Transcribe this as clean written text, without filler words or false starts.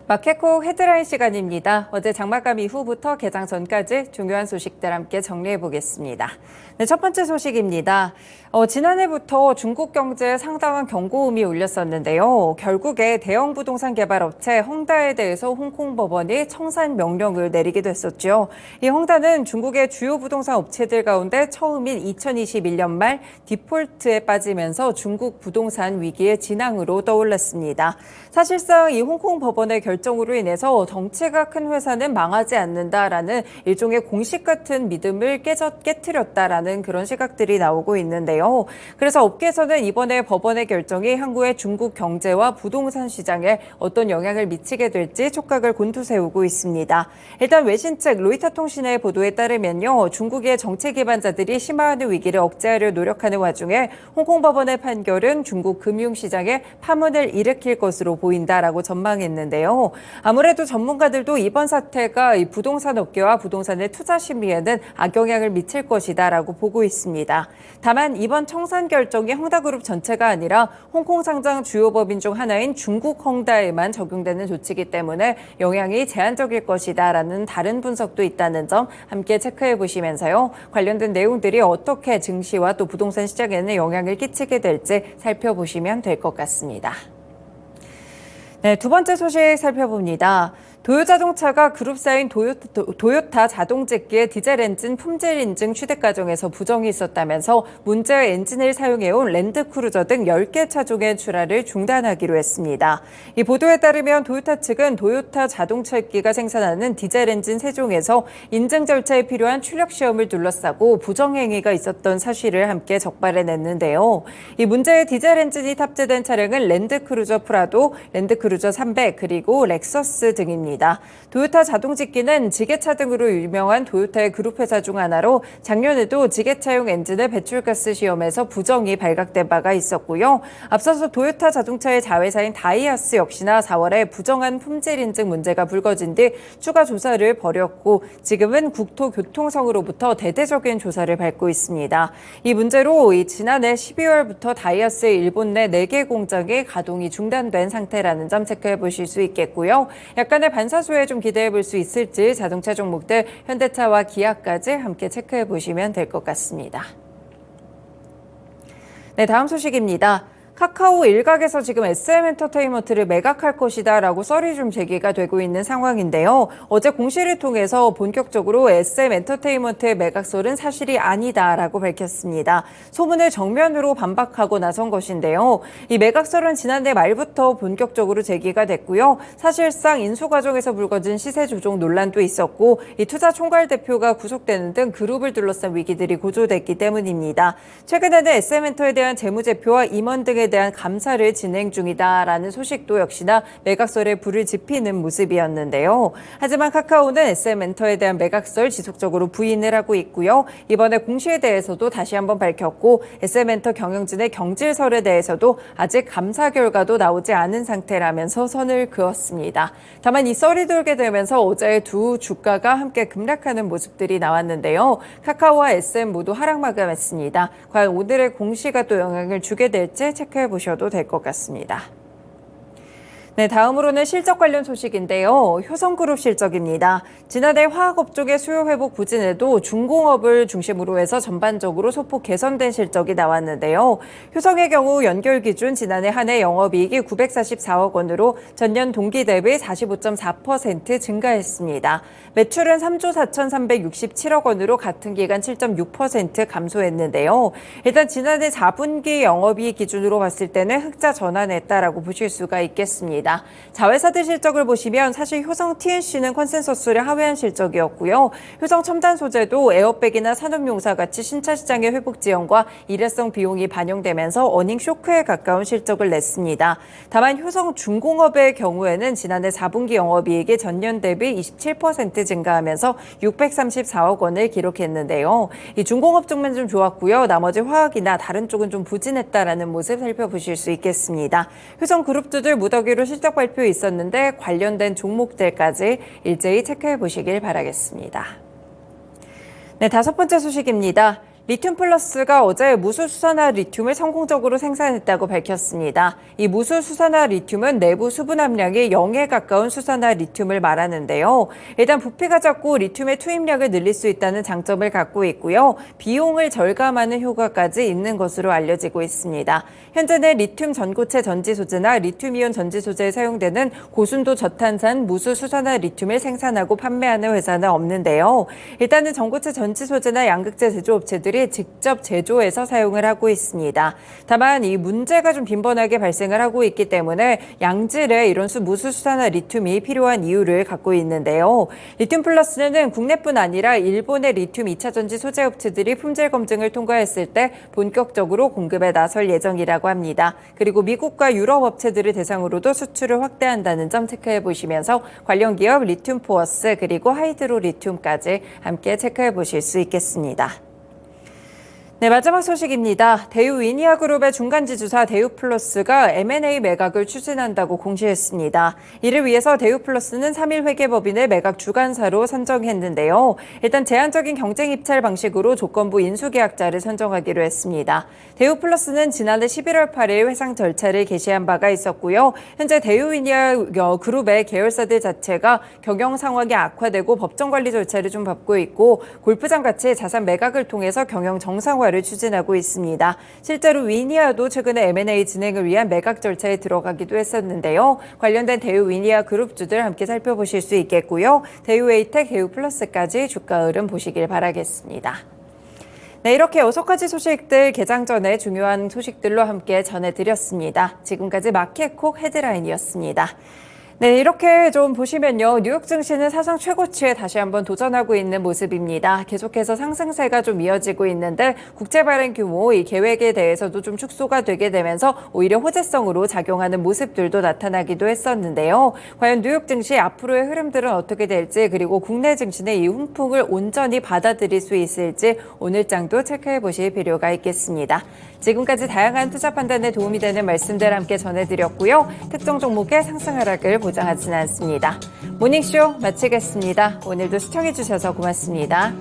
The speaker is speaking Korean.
마켓콕 헤드라인 시간입니다. 어제 장마감 이후부터 개장 전까지 중요한 소식들 함께 정리해 보겠습니다. 네, 첫 번째 소식입니다. 지난해부터 중국 경제에 상당한 경고음이 울렸었는데요. 결국에 대형 부동산 개발 업체 헝다에 대해서 홍콩 법원이 청산 명령을 내리기도 했었죠. 이 헝다는 중국의 주요 부동산 업체들 가운데 처음인 2021년 말 디폴트에 빠지면서 중국 부동산 위기의 진앙으로 떠올랐습니다. 사실상 이 홍콩 법원의 결정으로 인해서 덩치가 큰 회사는 망하지 않는다라는 일종의 공식 같은 믿음을 깨트렸다라는 그런 시각들이 나오고 있는데요. 그래서 업계에서는 이번에 법원의 결정이 향후의 중국 경제와 부동산 시장에 어떤 영향을 미치게 될지 촉각을 곤두세우고 있습니다. 일단 외신 측 로이터 통신의 보도에 따르면요. 중국의 정치 기반자들이 심화하는 위기를 억제하려 노력하는 와중에 홍콩 법원의 판결은 중국 금융시장에 파문을 일으킬 것으로 보인다라고 전망했는데요. 아무래도 전문가들도 이번 사태가 이 부동산 업계와 부동산의 투자 심리에는 악영향을 미칠 것이다라고 보고 있습니다. 다만 이번 청산 결정이 헝다그룹 전체가 아니라 홍콩 상장 주요 법인 중 하나인 중국 헝다에만 적용되는 조치이기 때문에 영향이 제한적일 것이다라는 다른 분석도 있다는 점 함께 체크해 보시면서요. 관련된 내용들이 어떻게 증시와 또 부동산 시장에는 영향을 끼치게 될지 살펴보시면 될 것 같습니다. 네, 두 번째 소식 살펴봅니다. 도요자동차가 그룹사인 도요타 자동제기의 디젤 엔진 품질 인증 취득 과정에서 부정이 있었다면서 문제의 엔진을 사용해온 랜드크루저 등 10개 차종의 출하를 중단하기로 했습니다. 이 보도에 따르면 도요타 측은 도요타 자동차기가 생산하는 디젤 엔진 3종에서 인증 절차에 필요한 출력 시험을 둘러싸고 부정 행위가 있었던 사실을 함께 적발해냈는데요. 이 문제의 디젤 엔진이 탑재된 차량은 랜드크루저 프라도, 랜드크루저 300, 그리고 렉서스 등입니다. 도요타 자동직기는 지게차 등으로 유명한 도요타의 그룹 회사 중 하나로 작년에도 지게차용 엔진의 배출가스 시험에서 부정이 발각된 바가 있었고요. 앞서서 도요타 자동차의 자회사인 다이하스 역시나 4월에 부정한 품질 인증 문제가 불거진 뒤 추가 조사를 벌였고 지금은 국토교통성으로부터 대대적인 조사를 받고 있습니다. 이 문제로 지난해 12월부터 다이하스의 일본 내 4개 공장의 가동이 중단된 상태라는 점 체크해 보실 수 있겠고요. 약간의 반사수에 좀 기대해 볼 수 있을지 자동차 종목들 현대차와 기아까지 함께 체크해 보시면 될 것 같습니다. 네, 다음 소식입니다. 카카오 일각에서 지금 SM엔터테인먼트를 매각할 것이다라고 썰이 좀 제기가 되고 있는 상황인데요. 어제 공시를 통해서 본격적으로 SM엔터테인먼트의 매각설은 사실이 아니다라고 밝혔습니다. 소문을 정면으로 반박하고 나선 것인데요. 이 매각설은 지난해 말부터 본격적으로 제기가 됐고요. 사실상 인수 과정에서 불거진 시세 조종 논란도 있었고 이 투자 총괄 대표가 구속되는 등 그룹을 둘러싼 위기들이 고조됐기 때문입니다. 최근에는 SM엔터에 대한 재무제표와 임원 등의 대한 감사를 진행 중이다라는 소식도 역시나 매각설에 불을 지피는 모습이었는데요. 하지만 카카오는 SM엔터에 대한 매각설 지속적으로 부인을 하고 있고요. 이번에 공시에 대해서도 다시 한번 밝혔고 SM엔터 경영진의 경질설에 대해서도 아직 감사 결과도 나오지 않은 상태라면서 선을 그었습니다. 다만 이 썰이 돌게 되면서 어제 두 주가가 함께 급락하는 모습들이 나왔는데요. 카카오와 SM 모두 하락 마감했습니다. 과연 오늘의 공시가 또 영향을 주게 될지 체크해 보셔도 될 것 같습니다. 네, 다음으로는 실적 관련 소식인데요. 효성그룹 실적입니다. 지난해 화학업종의 수요 회복 부진에도 중공업을 중심으로 해서 전반적으로 소폭 개선된 실적이 나왔는데요. 효성의 경우 연결 기준 지난해 한 해 영업이익이 944억 원으로 전년 동기 대비 45.4% 증가했습니다. 매출은 3조 4,367억 원으로 같은 기간 7.6% 감소했는데요. 일단 지난해 4분기 영업이익 기준으로 봤을 때는 흑자 전환했다라고 보실 수가 있겠습니다. 자회사들 실적을 보시면 사실 효성 TNC는 컨센서스를 하회한 실적이었고요. 효성 첨단 소재도 에어백이나 산업용사 같이 신차 시장의 회복 지연과 일회성 비용이 반영되면서 어닝 쇼크에 가까운 실적을 냈습니다. 다만 효성 중공업의 경우에는 지난해 4분기 영업이익이 전년 대비 27% 증가하면서 634억 원을 기록했는데요. 이 중공업 쪽만 좀 좋았고요. 나머지 화학이나 다른 쪽은 좀 부진했다라는 모습 살펴보실 수 있겠습니다. 효성 그룹주들 무더기로 실적 발표 있었는데 관련된 종목들까지 일제히 체크해 보시길 바라겠습니다. 네, 다섯 번째 소식입니다. 리튬 플러스가 어제 무수수산화 리튬을 성공적으로 생산했다고 밝혔습니다. 이 무수수산화 리튬은 내부 수분 함량이 0에 가까운 수산화 리튬을 말하는데요. 일단 부피가 작고 리튬의 투입량을 늘릴 수 있다는 장점을 갖고 있고요. 비용을 절감하는 효과까지 있는 것으로 알려지고 있습니다. 현재는 리튬 전고체 전지 소재나 리튬이온 전지 소재에 사용되는 고순도 저탄산 무수수산화 리튬을 생산하고 판매하는 회사는 없는데요. 일단은 전고체 전지 소재나 양극재 제조업체들이 직접 제조해서 사용을 하고 있습니다. 다만 이 문제가 좀 빈번하게 발생을 하고 있기 때문에 양질의 이런 무수수산화 리튬이 필요한 이유를 갖고 있는데요. 리튬 플러스는 국내뿐 아니라 일본의 리튬 2차 전지 소재 업체들이 품질 검증을 통과했을 때 본격적으로 공급에 나설 예정이라고 합니다. 그리고 미국과 유럽 업체들을 대상으로도 수출을 확대한다는 점 체크해 보시면서 관련 기업 리튬 포어스 그리고 하이드로 리튬까지 함께 체크해 보실 수 있겠습니다. 네, 마지막 소식입니다. 대유 위니아그룹의 중간지주사 대유플러스가 M&A 매각을 추진한다고 공시했습니다. 이를 위해서 대유플러스는 3일 회계법인을 매각 주관사로 선정했는데요. 일단 제한적인 경쟁 입찰 방식으로 조건부 인수계약자를 선정하기로 했습니다. 대유플러스는 지난해 11월 8일 회상 절차를 개시한 바가 있었고요. 현재 대유 위니아그룹의 계열사들 자체가 경영 상황이 악화되고 법정 관리 절차를 좀 밟고 있고 골프장 같이 자산 매각을 통해서 경영 정상화를 추진하고 있습니다. 실제로 위니아도 최근에 M&A 진행을 위한 매각 절차에 들어가기도 했었는데요. 관련된 대유 위니아 그룹주들 함께 살펴보실 수 있겠고요. 대유 에이텍, 대유 플러스까지 주가 흐름 보시길 바라겠습니다. 네, 이렇게 6가지 소식들 개장 전에 중요한 소식들로 함께 전해드렸습니다. 지금까지 마켓콕 헤드라인이었습니다. 네, 이렇게 좀 보시면요. 뉴욕 증시는 사상 최고치에 다시 한번 도전하고 있는 모습입니다. 계속해서 상승세가 좀 이어지고 있는데 국채 발행 규모, 이 계획에 대해서도 좀 축소가 되게 되면서 오히려 호재성으로 작용하는 모습들도 나타나기도 했었는데요. 과연 뉴욕 증시 앞으로의 흐름들은 어떻게 될지 그리고 국내 증시는 이 훈풍을 온전히 받아들일 수 있을지 오늘 장도 체크해 보실 필요가 있겠습니다. 지금까지 다양한 투자 판단에 도움이 되는 말씀들 함께 전해드렸고요. 특정 종목의 상승 하락을 보장하지는 않습니다. 모닝쇼 마치겠습니다. 오늘도 시청해주셔서 고맙습니다.